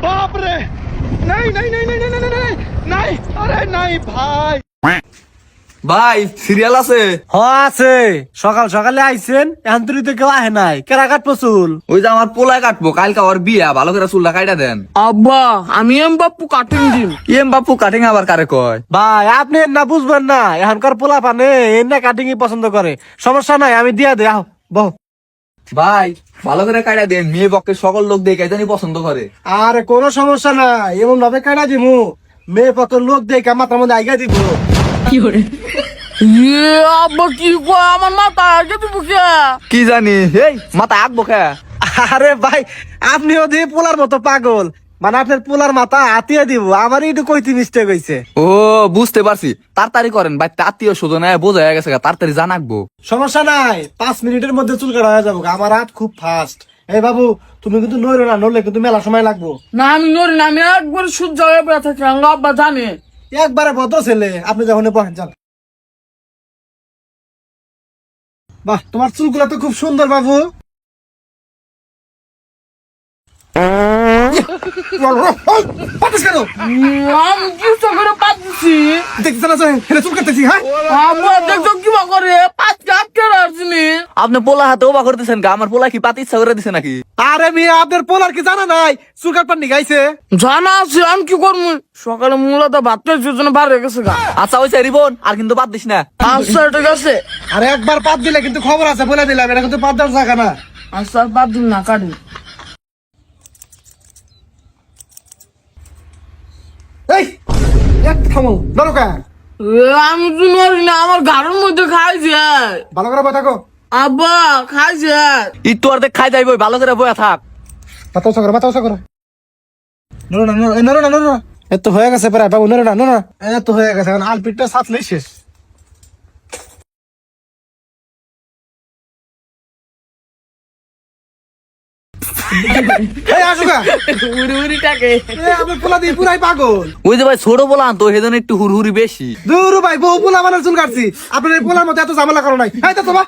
बाप रे नहीं नहीं नहीं नहीं नहीं नहीं नहीं अरे नहीं भाई ভাই সিরিয়াল আছে? আছে সকাল সকালে আইছেন এখন তুই তো কেউ আহে নাই কেরা কাটবো চুল ওই যে আমার পোলায় কাটবো কালকে ওর বিয়া, ভালো করে চুলটা কাইটা দেন। আব্বা আমি বাপু কাটিং দিন। এম বাপু কাটিং আবার কারে কয়? ভাই আপনি না বুঝবেন না এখনকার পোলা পানে এমনি কাটিং পছন্দ করে। সমস্যা নাই আমি দিয়া দে আহ বহ। ভাই ভালো করে কাইটা দেন, মেয়ে পক্ষে সকল লোক দেখে জানি পছন্দ করে। আরে কোনো সমস্যা নাই এমন ভাবে কাটা দিমু মেয়ে পক্ষের লোক দেখে মাথার মধ্যে আইগা দিব। আব্বা কি কয় আমার মাথা আগে তুমি কি জানি এই মাথা আঁকবো খা। আরে ভাই আপনিও দিয়ে পোলার মতো পাগল, মানে আপনার পোলার মাথা আতিয়া দিব আমার একটু কইতে মিস্টেক হয়েছে। ও বুঝতে পারছি, তাড়াতাড়ি করেন ভাই, আত্মীয় স্বজন বোঝা হয়ে গেছে, তাড়াতাড়ি জানাকবো। সমস্যা নাই 5 মিনিটের মধ্যে চুল কাটা হয়ে যাবো, আমার হাত খুব ফাস্ট। এই বাবু তুমি কিন্তু নড়ো না, নড়লে কিন্তু মেলা সময় লাগবো। না আমি নড়ি না, আমি একবার সূর্য হয়ে পড়ে থাকি, আব্বা জানে। একবারে ভদ্র ছেলে আপনি যখন বসেন যান। বাহ তোমার চুলগুলো তো খুব সুন্দর বাবু। আমি কি করে পাচ্ছি চুল কাটতেছি হ্যাঁ আব্বা দেখো কি করে পাঁচকে আটকে রাখছিনি। আপনি পোলা হাতে ওবা করতেছেন গা, আমার পোলা কি পাতি ইচ্ছা করে দিছে নাকি? আরে মেয়ে আপনার পোলার কি জানা নাই চুল কাটপার নি গাইছে? জানা আছে আমি কি করবো, সকালে মূলত ভাত খাইছি জন্য বার হয়ে গেছে গা। আচ্ছা ওই রিবন আর কিন্তু বাদ দিস না। আচ্ছা ঠিক আছে। আরে একবার পাত দিলে কিন্তু খবর আছে বলে দিলাম, এটা কিন্তু পাত দেওয়ার জায়গা না। আচ্ছা বাদ দিন না কাটি। এই এক থামো নরকা আমি তো নড়ি না, আমার ঘরের মধ্যে খাইছে। ভালো করে বসে থাকো। আব্বা খাইছে একটু অর্ধেক খাই যাইব, ভালো করে বয়া থাক। মাথা উঁচা করো নরো না নরো না নরো না। এত হয়ে গেছে প্রায় বাবু, নরো না নরো না, এত হয়ে গেছে এখন আলপিটটা সাথলেই শেষ। এই আসুকা উড়ি উড়ি টাকে। আপনার পোলা দিয়ে পুরাই পাগল। ওই যে ভাই ছোট পোলা তো সেজন্য একটু হুড়হুড়ি বেশি। দূর ভাই বহু পোলা মানে চুল কাটছি, আপনার এই পোলার মধ্যে এত ঝামেলা করো নাই। এই তো তোমা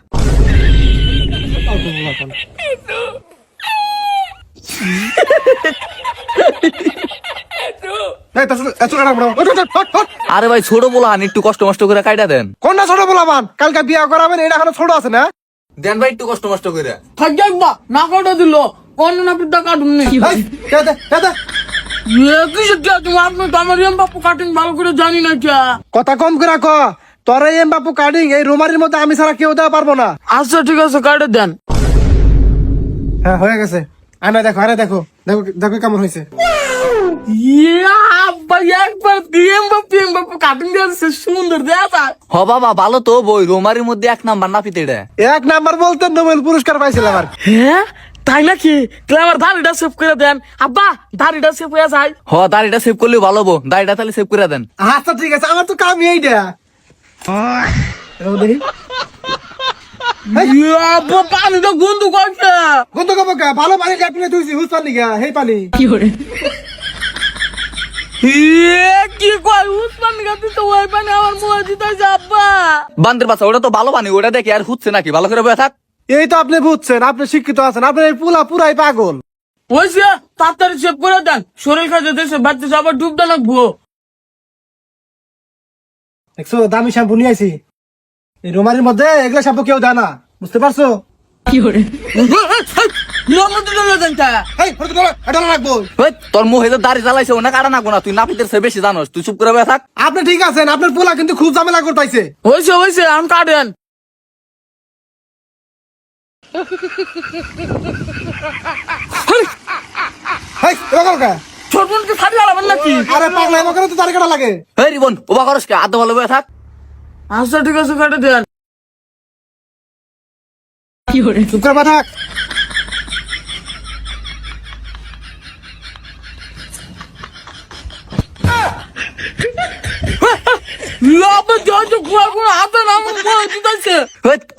আরে ভাই ছোট পোলা একটু কষ্ট মষ্ট করে কাইটা দেন। কোনটা ছোট পোলাবান কালকে বিয়া করাবেন, এটা এখনো ছোট আছে না? দেন ভাই একটু কষ্ট মষ্ট করে। থাকি আব্বা না কাটা দিল কোন না পিতা কাটুন নি। এই, দে, দে, দে, দে। কিসের কে তুমি, আপনি তো আমার বাপু কাটিং ভালো করে জানি না কে। কথা কম করে ক, তোর এই এম বাপু কাটিং এই রুমারির মধ্যে আমি ছাড়া কেউ দেওয়া পারবো না। আচ্ছা ঠিক আছে কাটে দেন। হ্যাঁ হয়ে গেছে, আরে দেখো দেখো দেখো দেখো কেমন হয়েছে। আব্বা একবার দিয়ে বাপু কাটিং দিয়েছে সুন্দর দেয়া। হ বাবা ভালো তো, বই রোমারির মধ্যে 1 নাম্বার না পিতেটা। 1 নাম্বার বলতে নোবেল পুরস্কার পাইছিলাম আর। হ্যাঁ তাই নাকি? তাহলে আমার দাড়িটা সেভ করে দেন আব্বা, দাড়িটা সেভ হয়ে যায়। হ দাড়িটা সেভ করলে ভালো হবো, দাড়িটা তাহলে সেভ করে দেন। আচ্ছা ঠিক আছে, আমার তো কামই এইটা। দেখি আব্বা পানিটা গন্ধ করছে। গন্ধ কব কা ভালো পানি কাটলে তুই হুস পানি গা হেই পানি কি কয় উসমান গাতি তো ওই পানি আমার মুখে দিতেছে আব্বা। বান্দের বাচ্চা ওটা তো ভালো পানি, ওটা দেখে আর হচ্ছে নাকি, ভালো করে বয়া থাক। এই তো আপনি বুঝছেন, আপনি শিক্ষিত আছেন, আপনার এই পুলা পুরাই পাগল। ওইসে তাড়াতাড়ি সেভ করে দেন, শরীর কাজে দেশে বাড়তেছে আবার ডুবতে লাগবো। দেখছো দামি শ্যাম্পু নিয়ে আইছি, এই রোমারির মধ্যে এগুলা শ্যাম্পু কেউ দেয় না, বুঝতে পারছো? এটা রাখবো। ওই তোর মুখে তো দাড়ি জ্বালাইছে, ওনা কাটা নাকবো না, তুই নাপিতের চেয়ে বেশি জানোস, তুই চুপ করে বয়া থাক। আপনি ঠিক আছেন, আপনার পোলা কিন্তু খুব ঝামেলা করতেছে। ওইসে আমি কাটেন। ছোট বোনকে ছাড়ি আলাবেন নাকি? আরে পাগলা এমন করে তো দাড়ি কাটা লাগে। এই রিবন ওবা করস কে, আদা ভালো বয়া থাক। আচ্ছা ঠিক আছে কাটে দেন। চুপ করে থাক।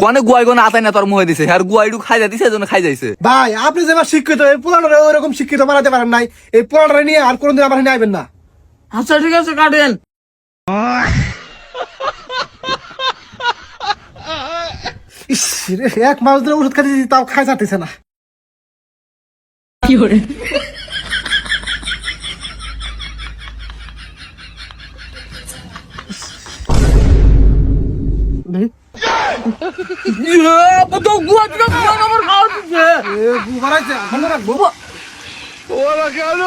কনে গুয়াই গনে আতাই না তোর মুখে দিছে, আর গুয়াইডু খাই যাইছে এজন্য খাই যাইছে। ভাই আপনি যে আমার শিক্ষিত, এই পোলাটা ওইরকম শিক্ষিত বানাতে পারেন নাই, এই পোলাটা নিয়ে আর কোনদিন আমার নিয়ে আইবেন না। আচ্ছা ঠিক আছে কাটেন। ইস রে, 1 মাস ধরে ওষুধ খাইতেছি তাও খাই যাচ্ছে না। আব্বা তো গুয়া দিকে গুয়া আমার খাওয়া দিচ্ছে এ গুবার আছে বন্ধ রাখ ওরা কেন